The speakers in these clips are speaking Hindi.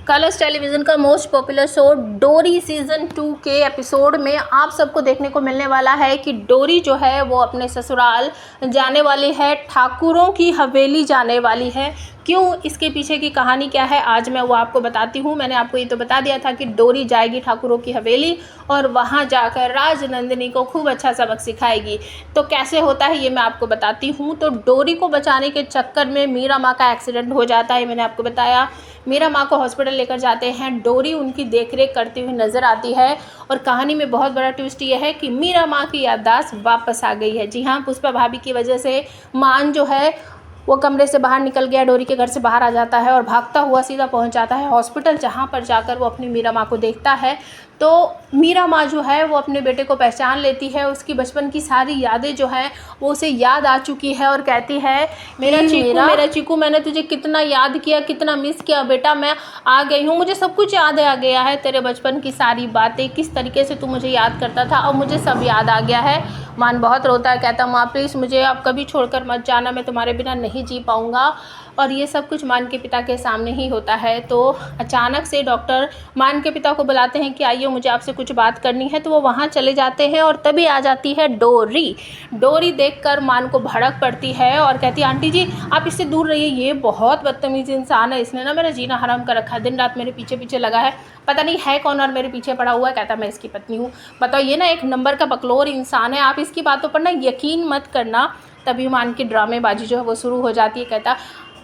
कलर्स टेलीविज़न का मोस्ट पॉपुलर शो डोरी सीज़न 2 के एपिसोड में आप सबको देखने को मिलने वाला है कि डोरी जो है वो अपने ससुराल जाने वाली है, ठाकुरों की हवेली जाने वाली है। क्यों, इसके पीछे की कहानी क्या है, आज मैं वो आपको बताती हूँ। मैंने आपको ये तो बता दिया था कि डोरी जाएगी ठाकुरों की हवेली और वहाँ जाकर राजनंदिनी को खूब अच्छा सबक सिखाएगी। तो कैसे होता है ये मैं आपको बताती हूँ। तो डोरी को बचाने के चक्कर में मीरा माँ का एक्सीडेंट हो जाता है। मैंने आपको बताया, मीरा माँ को हॉस्पिटल लेकर जाते हैं। डोरी उनकी देखरेख करती हुई नज़र आती है और कहानी में बहुत बड़ा ट्विस्ट ये है कि मीरा माँ की याददाश्त वापस आ गई है। जी हाँ, पुष्पा भाभी की वजह से मान जो है वो कमरे से बाहर निकल गया, डोरी के घर से बाहर आ जाता है और भागता हुआ सीधा पहुंच जाता है हॉस्पिटल, जहां पर जाकर वो अपनी मीरा माँ को देखता है। तो मीरा माँ जो है वो अपने बेटे को पहचान लेती है। उसकी बचपन की सारी यादें जो हैं वो उसे याद आ चुकी है और कहती है, मेरा चीकू, मैंने तुझे कितना याद किया, कितना मिस किया बेटा, मैं आ गई हूँ, मुझे सब कुछ याद आ गया है, तेरे बचपन की सारी बातें, किस तरीके से तू मुझे याद करता था, अब मुझे सब याद आ गया है। मान बहुत रोता है, कहता माँ प्लीज़ मुझे आप कभी छोड़कर मत जाना, मैं तुम्हारे बिना नहीं जी पाऊँगा। और ये सब कुछ मान के पिता के सामने ही होता है। तो अचानक से डॉक्टर मान के पिता को बुलाते हैं कि आइए मुझे आपसे कुछ बात करनी है। तो वो वहाँ चले जाते हैं और तभी आ जाती है डोरी। डोरी देखकर मान को भड़क पड़ती है और कहती है, आंटी जी आप इससे दूर रहिए, ये बहुत बदतमीज़ इंसान है, इसने ना मेरा जीना हराम कर रखा है, दिन रात मेरे पीछे पीछे लगा है, पता नहीं है कौन और मेरे पीछे पड़ा हुआ है। कहता मैं इसकी पत्नी हूँ। बताओ, ये ना एक नंबर का बकलोर इंसान है, आप इसकी बातों पर ना यकीन मत करना। तभी मान की ड्रामेबाजी जो है वो शुरू हो जाती है। कहता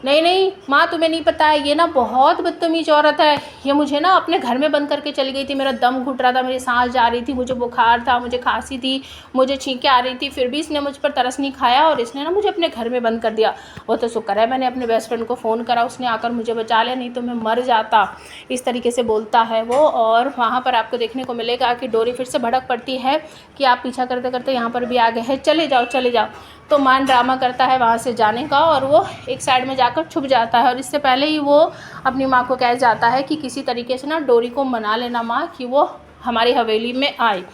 नहीं माँ, तुम्हें नहीं पता है, ये ना बहुत बदतमीज़ औरत है, ये मुझे ना अपने घर में बंद करके चली गई थी, मेरा दम घुट रहा था, मेरी सांस जा रही थी, मुझे बुखार था, मुझे खांसी थी, मुझे छींकें आ रही थी, फिर भी इसने मुझ पर तरस नहीं खाया और इसने ना मुझे अपने घर में बंद कर दिया। वो तो शुक्र है मैंने अपने बेस्ट फ्रेंड को फ़ोन करा, उसने आकर मुझे बचा लिया, नहीं तो मैं मर जाता। इस तरीके से बोलता है वो। और वहाँ पर आपको देखने को मिलेगा कि डोरी फिर से भड़क पड़ती है कि आप पीछा करते करते यहाँ पर भी आ गए हैं, चले जाओ चले जाओ। तो मान ड्रामा करता है वहाँ से जाने का और वो एक साइड में जाकर छुप जाता है। और इससे पहले ही वो अपनी माँ को कह जाता है कि किसी तरीके से ना डोरी को मना लेना माँ कि वो हमारी हवेली में आए।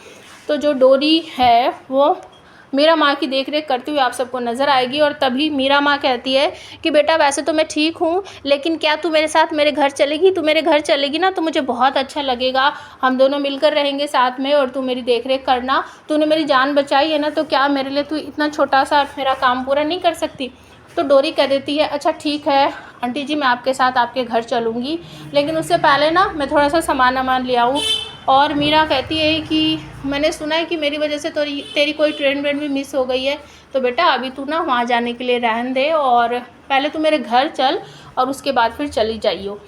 तो जो डोरी है वो मीरा माँ की देखरेख करती हुई आप सबको नज़र आएगी। और तभी मीरा माँ कहती है कि बेटा वैसे तो मैं ठीक हूँ, लेकिन क्या तू मेरे साथ मेरे घर चलेगी? तू मेरे घर चलेगी ना तो मुझे बहुत अच्छा लगेगा, हम दोनों मिलकर रहेंगे साथ में और तू मेरी देखरेख करना। तूने मेरी जान बचाई है ना, तो क्या मेरे लिए तू इतना छोटा सा मेरा काम पूरा नहीं कर सकती? तो डोरी कह देती है, अच्छा ठीक है आंटी जी, मैं आपके साथ आपके घर चलूँगी, लेकिन उससे पहले ना मैं थोड़ा सा सामान ले आऊँ। और मीरा कहती है कि मैंने सुना है कि मेरी वजह से तेरी कोई ट्रेन व्रेन भी मिस हो गई है, तो बेटा अभी तू ना वहाँ जाने के लिए रहने दे और पहले तू मेरे घर चल और उसके बाद फिर चली जाइयो।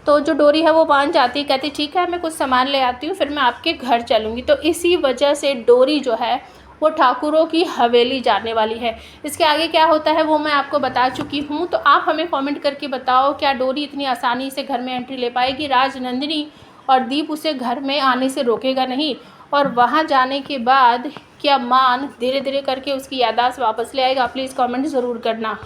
तो जो डोरी है वो मान जाती है, कहती ठीक है मैं कुछ सामान ले आती हूँ, फिर मैं आपके घर चलूँगी। तो इसी वजह से डोरी जो है वो ठाकुरों की हवेली जाने वाली है। इसके आगे क्या होता है वो मैं आपको बता चुकी हूँ। तो आप हमें कमेंट करके बताओ, क्या डोरी इतनी आसानी से घर में एंट्री ले पाएगी? राजनंदिनी और दीप उसे घर में आने से रोकेगा नहीं? और वहाँ जाने के बाद क्या मान धीरे धीरे करके उसकी याददाश्त वापस ले आएगा? प्लीज़ कमेंट ज़रूर करना।